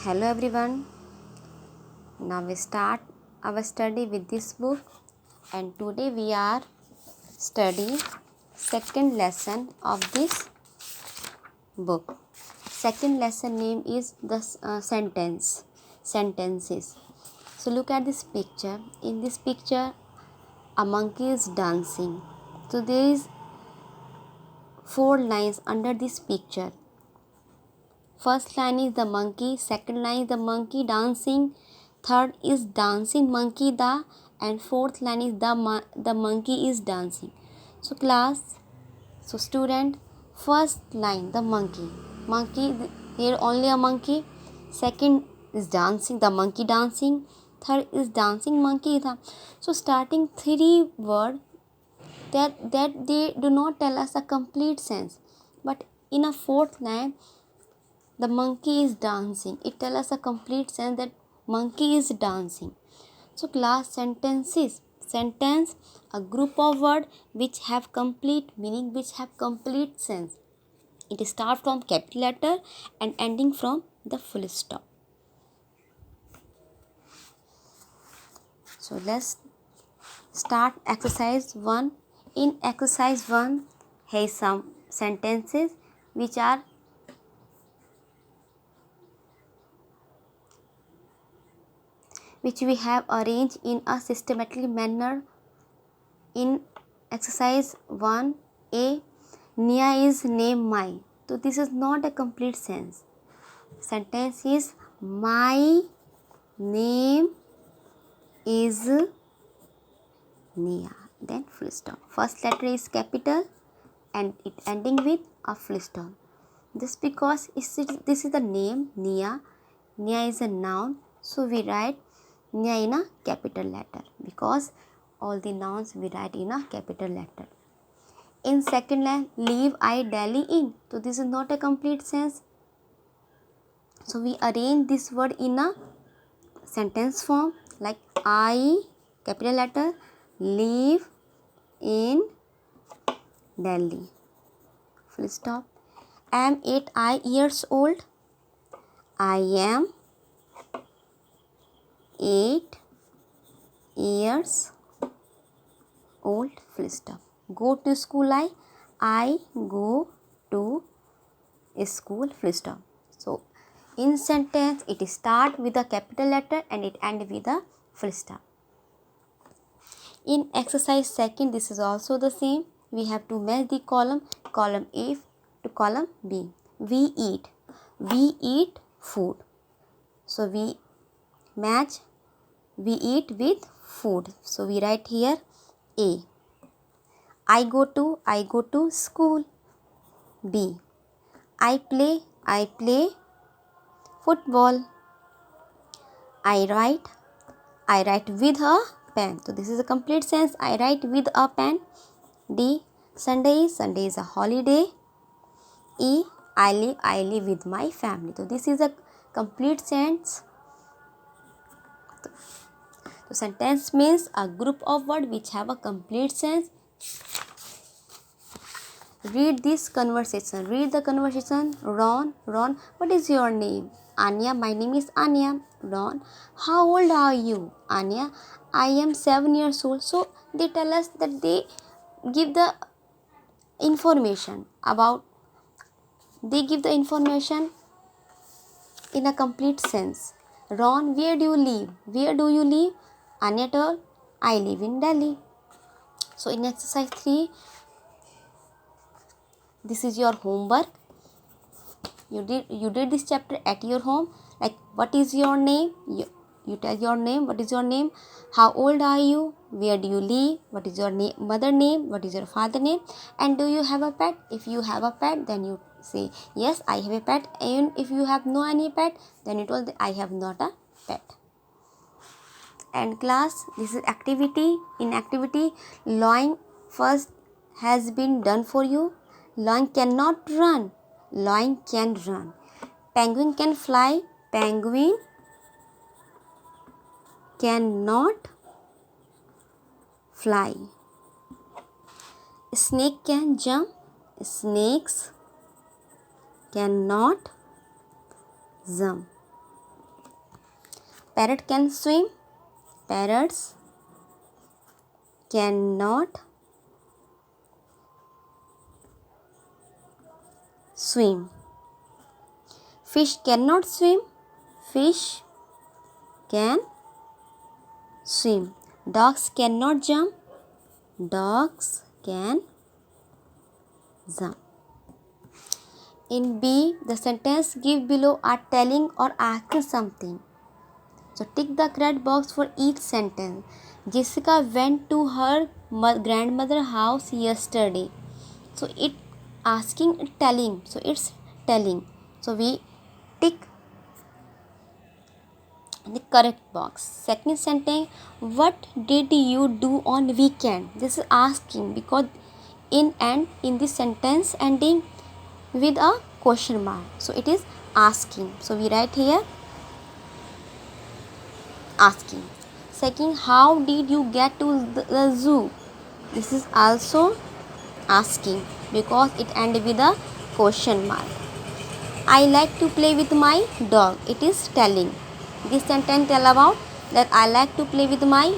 Hello everyone. Now we start our study with this book, and today we are studying second lesson of this book. Second lesson name is the sentences. So look at this picture. In this picture a monkey is dancing. So there is 4 lines under this picture. First line is the monkey, second line is the monkey dancing, third is dancing monkey the, and fourth line is the monkey is dancing. So student, first line the monkey, here only a monkey, second is dancing, the monkey dancing, third is dancing monkey the. So starting 3 word that they do not tell us a complete sense, but in a fourth line the monkey is dancing, it tells us a complete sense that monkey is dancing. So class, sentences, sentence, a group of words which have complete meaning, which have complete sense. It starts from capital letter and ending from the full stop. So let's start exercise 1. In exercise 1, here some sentences which we have arranged in a systematic manner. In exercise 1a, Nia is named Mai. So this is not a complete sense. Sentence is my name is Nia. Then full stop. First letter is capital and it ending with a full stop. Just because this is the name Nia. Nia is a noun. So we write Nia in a capital letter because all the nouns we write in a capital letter. In second line, leave I Delhi in. So this is not a complete sense. So we arrange this word in a sentence form like I, capital letter, live in Delhi. Full stop. I am 8 years old. I am 8 years old. Full stop. Go to school I go to school. Full stop. So in sentence it start with a capital letter and it end with a full stop. In exercise 2, this is also the same. We have to match the column A to column B. We eat food. So we match we eat with food. So we write here A. I go to school. B. I play football. I write with a pen. So this is a complete sense. I write with a pen. D. Sunday is a holiday. E. I live with my family. So this is a complete sense. So sentence means a group of words which have a complete sense. Read this conversation. Read the conversation. Ron, what is your name? Anya, my name is Anya. Ron, how old are you? Anya, I am 7 years old. So they tell us that they give the information in a complete sense. Ron, where do you live? Anya told, I live in Delhi. So in exercise 3, this is your homework. You did this chapter at your home. Like, what is your name? You tell your name. What is your name? How old are you? Where do you live? What is your mother name? What is your father name? And do you have a pet? If you have a pet, then you say yes, I have a pet. And if you have no any pet, then you told I have not a pet. And class, this is activity. In activity, Lion first has been done for you. Lion cannot run. Lion can run. Penguin can fly. Penguin cannot fly. Snake can jump. Snakes cannot jump. Parrot can swim. Parrots cannot swim. Fish cannot swim. Fish can swim. Dogs cannot jump. Dogs can jump. In B, the sentence give below are telling or asking something. So tick the correct box for each sentence. Jessica went to her grandmother's house yesterday. So it asking, telling. So it's telling. So we tick the correct box. Second sentence, what did you do on weekend? This is asking because in this sentence ending with a question mark. So it is asking. So we write here asking. Second, how did you get to the zoo? This is also asking because it ends with a question mark. I like to play with my dog. It is telling. This sentence tell about that I like to play with my